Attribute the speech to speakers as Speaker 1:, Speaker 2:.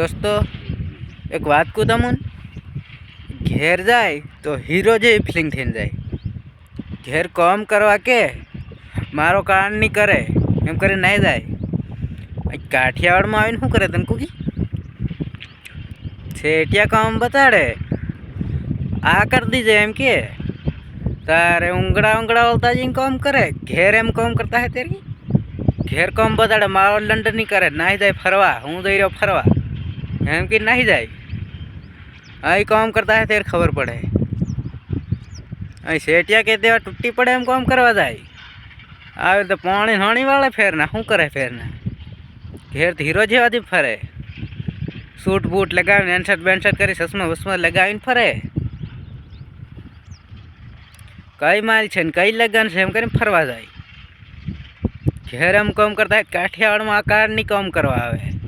Speaker 1: दोस्तों एक बात कहूँ तमन घेर जाए तो हीरो जेवी फीलिंग थी जाए। घेर काम करवा के मारो कारण नहीं करे एम करे नहीं जाए। काठियावाड़ में आवीने शुं करे तने कुकी छेटिया काम बताड़े आ कर दीजिए एम के तारे उंगड़ा उंगड़ा बोलता जी काम करे। घेर एम काम करता है तेरी घेर काम बताड़े मारो लंडन नहीं करे नहीं जाए फरवा हूँ जई रहो फरवा एम कि नहीं जाए। आई काम करता है तेरे खबर पड़े आई सेटिया के देवा टूटी पड़े एम काम करवा जाए। आवे तो पानी हाणी वाले फेरना शू करे फेरना घेर तो हीरो जेवा दी फरे सूट बूट लगावीने एनशर्ट बेनशर्ट करी चश्मा वश्मा लगावीने फरे। कई मारी छे ने कई लगन छे एम करीने फरवा जाए। घेर एम काम करता है काठियावाड़ में आ कार नहीं काम करवा आवे।